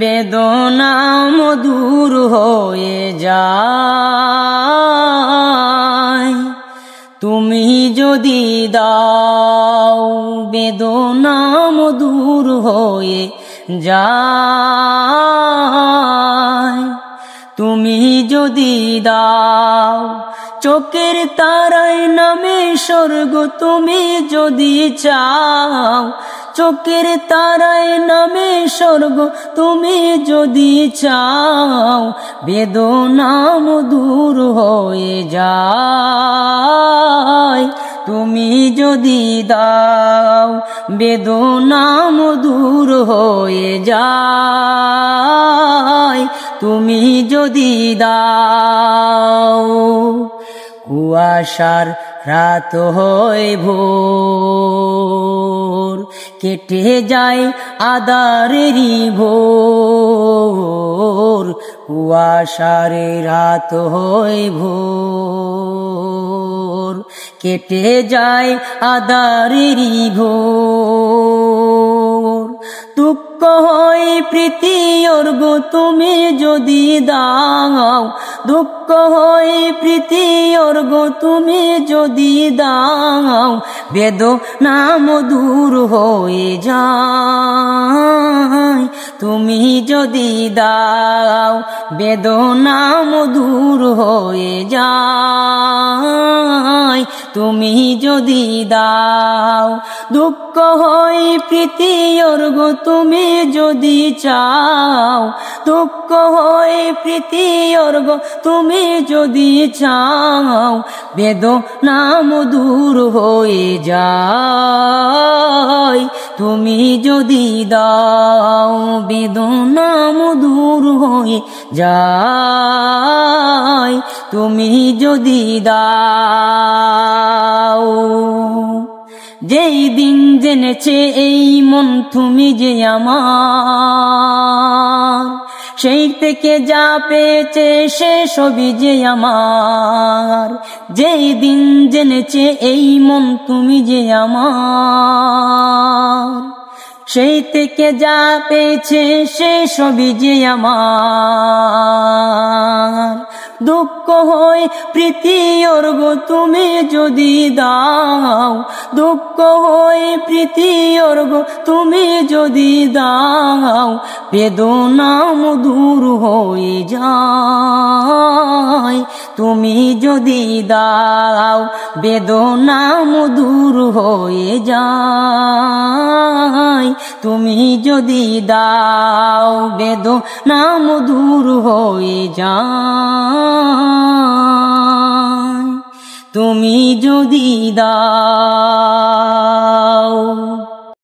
বেদনা মধুর হয়ে যায়। তুমি যদি দাও বেদনা মধুর হয়ে যায়। তুমি যদি দাও চোখের তারায় নামে স্বর্গ, তুমি যদি চাও চোখের তারায় নামে স্বর্গ, তুমি যদি চাও বেদনা মধুর হয়ে যায়। তুমি যদি দাও বেদনা মধুর হয়ে যায়। তুমি যদি দাও কুয়াশার রাত হয় ভোর, কেটে যায় আঁধারেরই ভোর। কুয়াশার রাত হয় ভোর, কেটে যায় আঁধারেরই ভোর। দুঃখ হয় প্রীতি অর্ঘ, তুমি যদি দাও। দুঃখ হয় প্রীতি অর্ঘ, তুমি যদি দাও বেদনা মধুর হয়ে যায়। তুমি যদি দাও বেদনা মধুর হয়ে যায়। তুমি যদি দাও দুঃখ হয় প্রীতি অর্ঘ, তুমি যদি চাও। দুঃখ হয় প্রীতি অর্ঘ, তুমি যদি চাও বেদনা মধুর হয়ে যায়। তুমি যদি দাও বেদনা মধুর হয়ে যায়। তুমি যদি দাও। যেই দিন জেনেছে এই মন তুমি যে আমার, সেই থেকে যা পেয়েছে সে সবই যে আমার। যেই দিন জেনেছে এই মন তুমি যে আমার, সেই থেকে যা পেয়েছে সে সবই যে আমার। দুঃখ হয় প্রীতি অর্ঘ, তুমি যদি দাও। দুঃখ হয় প্রীতি অর্ঘ, তুমি যদি দাও বেদনা মধুর হয়ে যায়। তুমি যদি দাও বেদনা মধুর হয়ে যায়। তুমি যদি দাও বেদনা মধুর হয়ে যায়। তুমি যদি দাও।